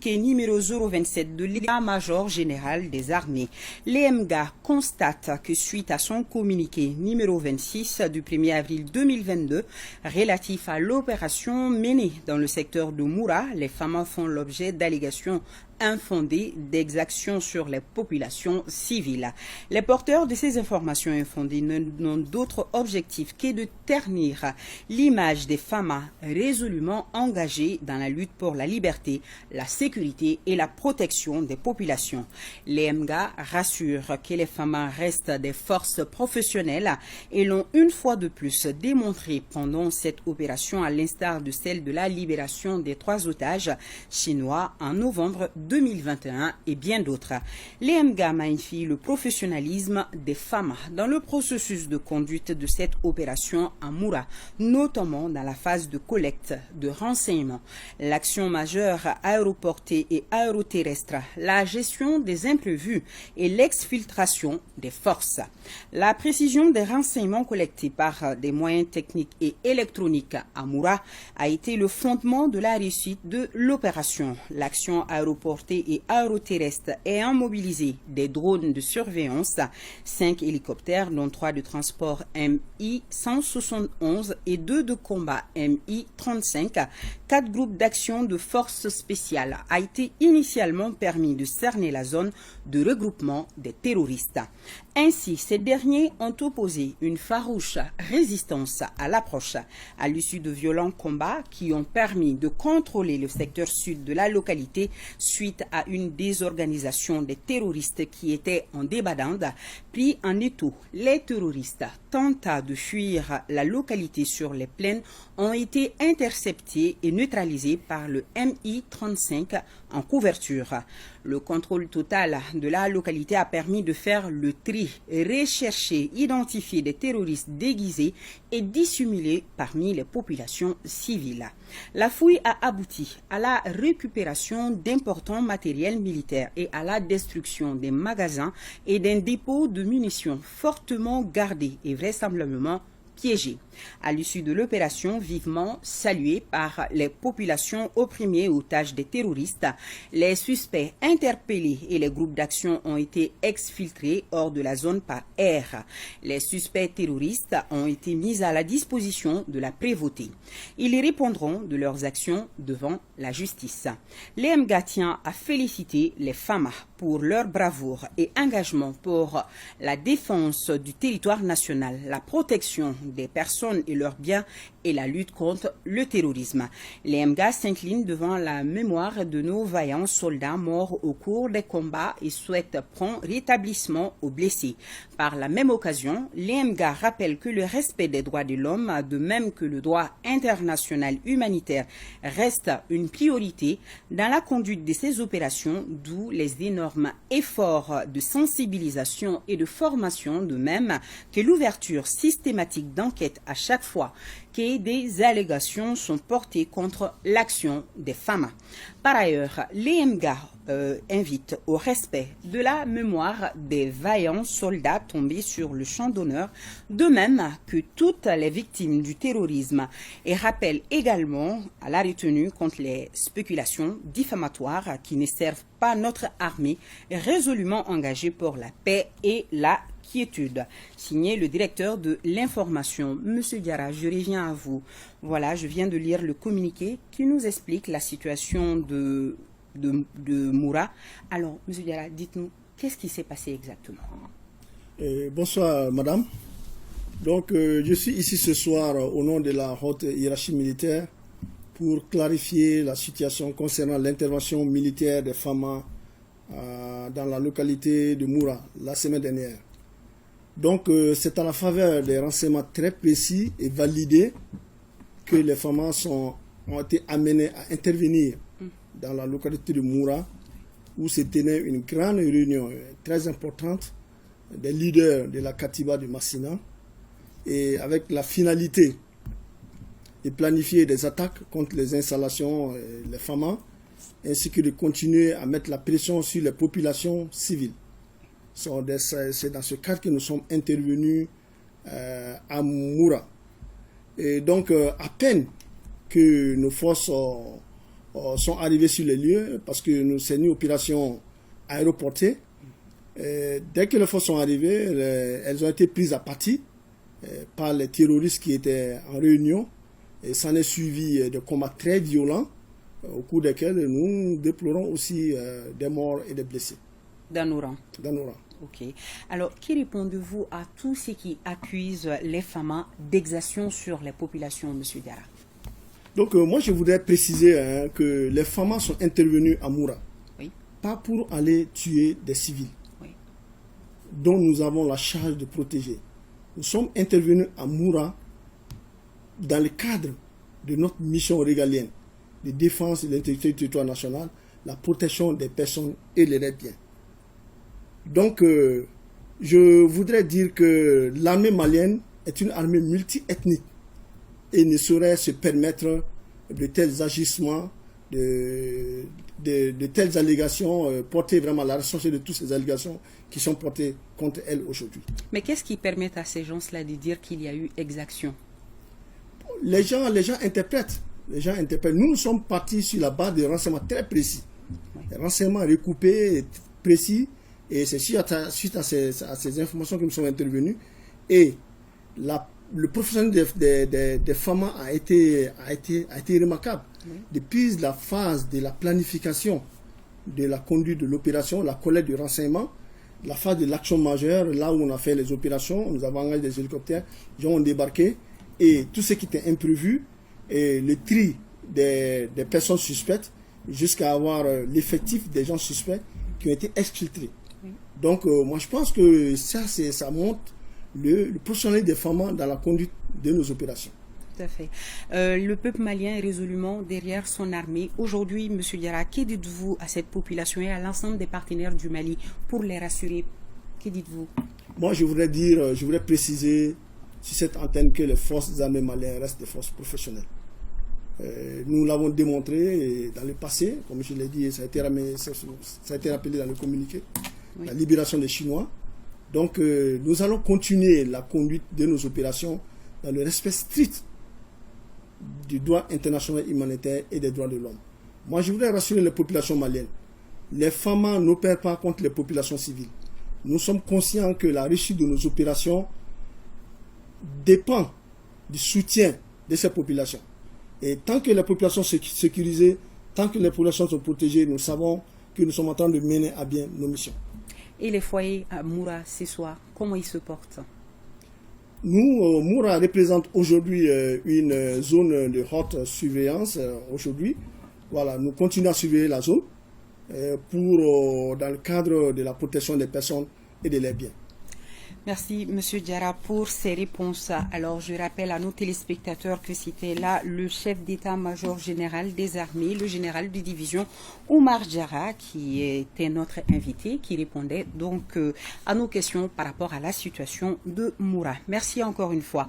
communiqué numéro 027 de l'état-major général des armées, l'EMGA constate que suite à son communiqué numéro 26 du 1er avril 2022 relatif à l'opération menée dans le secteur de Moura, les femmes font l'objet d'allégations infondées d'exactions sur les populations civiles. Les porteurs de ces informations infondées n'ont d'autre objectif que de ternir l'image des femmes résolument engagées dans la lutte pour la liberté, la sécurité et la protection des populations. L'EMGA rassure que les femmes restent des forces professionnelles et l'ont une fois de plus démontré pendant cette opération, à l'instar de celle de la libération des 3 otages chinois en novembre 2021 et bien d'autres. L'EMGA magnifie le professionnalisme des femmes dans le processus de conduite de cette opération à Moura, notamment dans la phase de collecte de renseignements, l'action majeure aéroportée et aéroterrestre, la gestion des imprévus et l'exfiltration des forces. La précision des renseignements collectés par des moyens techniques et électroniques à Moura a été le fondement de la réussite de l'opération. L'action aéroportée et aéroterrestre ayant mobilisé des drones de surveillance, 5 hélicoptères dont 3 de transport MI-171 et 2 de combat MI-35, 4 groupes d'action de forces spéciales a été initialement permis de cerner la zone de regroupement des terroristes. Ainsi, ces derniers ont opposé une farouche résistance à l'approche. À l'issue de violents combats qui ont permis de contrôler le secteur sud de la localité suite à une désorganisation des terroristes qui étaient en débandade, pris en étau, les terroristes tentant de fuir la localité sur les plaines ont été interceptés et neutralisés par le MI-35 en couverture. Le contrôle total de la localité a permis de faire le tri, rechercher, identifier des terroristes déguisés et dissimulés parmi les populations civiles. La fouille a abouti à la récupération d'importants matériels militaires et à la destruction des magasins et d'un dépôt de munitions fortement gardé et vraisemblablement piégés. À l'issue de l'opération vivement saluée par les populations opprimées otages des terroristes, les suspects interpellés et les groupes d'action ont été exfiltrés hors de la zone par air. Les suspects terroristes ont été mis à la disposition de la prévôté. Ils répondront de leurs actions devant la justice. L'EMGA tient à féliciter les femmes pour leur bravoure et engagement pour la défense du territoire national, la protection des personnes et leurs biens et la lutte contre le terrorisme. L'EMGA s'incline devant la mémoire de nos vaillants soldats morts au cours des combats et souhaite prompt rétablissement aux blessés. Par la même occasion, l'EMGA rappelle que le respect des droits de l'homme, de même que le droit international humanitaire, reste une priorité dans la conduite de ces opérations, d'où les énormes efforts de sensibilisation et de formation, de même que l'ouverture systématique d'enquêtes à chaque fois que des allégations sont portées contre l'action des femmes. Par ailleurs, l'EMGA invite au respect de la mémoire des vaillants soldats tombés sur le champ d'honneur, de même que toutes les victimes du terrorisme, et rappelle également à la retenue contre les spéculations diffamatoires qui ne servent pas notre armée résolument engagée pour la paix et la quiétude. Signé le directeur de l'information. Monsieur Diarra, je reviens à vous. Voilà, je viens de lire le communiqué qui nous explique la situation de Moura. Alors, monsieur Diarra, dites-nous, qu'est-ce qui s'est passé exactement? Bonsoir, madame. Donc, je suis ici ce soir au nom de la haute hiérarchie militaire pour clarifier la situation concernant l'intervention militaire des FAMA dans la localité de Moura la semaine dernière. Donc, c'est à la faveur des renseignements très précis et validés que les FAMA ont été amenés à intervenir dans la localité de Moura, où se tenait une grande réunion très importante des leaders de la Katiba de Massina, et avec la finalité de planifier des attaques contre les installations, les FAMA, ainsi que de continuer à mettre la pression sur les populations civiles. C'est dans ce cadre que nous sommes intervenus à Moura. Et donc, à peine que nos forces sont arrivés sur les lieux parce que c'est une opération aéroportée. Dès que les forces sont arrivées, elles ont été prises à partie par les terroristes qui étaient en réunion. Et s'en est suivi de combats très violents au cours desquels nous déplorons aussi des morts et des blessés. Dans nos rangs. Dans nos rangs. Ok. Alors, qui répondez-vous à tous ceux qui accusent les FAMA d'exaction sur les populations, M. Diarra? Donc, moi, je voudrais préciser que les FAMA sont intervenus à Moura, oui, pas pour aller tuer des civils, oui, dont nous avons la charge de protéger. Nous sommes intervenus à Moura dans le cadre de notre mission régalienne de défense de l'intégrité du territoire national, la protection des personnes et des biens. Donc, je voudrais dire que l'armée malienne est une armée multi-ethnique et ne saurait se permettre de tels agissements, de telles allégations, porter vraiment la responsabilité de toutes ces allégations qui sont portées contre elle aujourd'hui. Mais qu'est-ce qui permet à ces gens-là de dire qu'il y a eu exaction? Les gens interprètent. Les gens interprètent. Nous sommes partis sur la base de renseignements très précis. Oui. Des renseignements recoupés, précis. Et c'est suite à ces informations que nous sommes intervenus. Et le professionnel des FAMA a été remarquable. Oui. Depuis la phase de la planification de la conduite de l'opération, la collecte du renseignement, la phase de l'action majeure, là où on a fait les opérations, nous avons engagé des hélicoptères, les gens ont débarqué, et tout ce qui était imprévu, et le tri des personnes suspectes, jusqu'à avoir l'effectif des gens suspects qui ont été exfiltrés. Oui. Donc, moi, je pense que ça montre le professionnel des FAMA dans la conduite de nos opérations. Tout à fait. Le peuple malien est résolument derrière son armée. Aujourd'hui, M. Diarra, que dites-vous à cette population et à l'ensemble des partenaires du Mali pour les rassurer? Que dites-vous? Moi, je voudrais préciser sur cette antenne que les forces armées maliennes restent des forces professionnelles. Nous l'avons démontré dans le passé, comme je l'ai dit, ça a été rappelé dans le communiqué, oui, la libération des Chinois. Donc, nous allons continuer la conduite de nos opérations dans le respect strict du droit international humanitaire et des droits de l'homme. Moi, je voudrais rassurer les populations maliennes. Les FAMA n'opèrent pas contre les populations civiles. Nous sommes conscients que la réussite de nos opérations dépend du soutien de ces populations. Et tant que les populations sont sécurisées, tant que les populations sont protégées, nous savons que nous sommes en train de mener à bien nos missions. Et les foyers à Moura ce soir, comment ils se portent? Nous, Moura représente aujourd'hui une zone de haute surveillance. Aujourd'hui, voilà, nous continuons à surveiller la zone dans le cadre de la protection des personnes et de leurs biens. Merci, M. Diarra, pour ces réponses. Alors, je rappelle à nos téléspectateurs que c'était là le chef d'état-major général des armées, le général de division Oumar Diarra, qui était notre invité, qui répondait donc à nos questions par rapport à la situation de Moura. Merci encore une fois.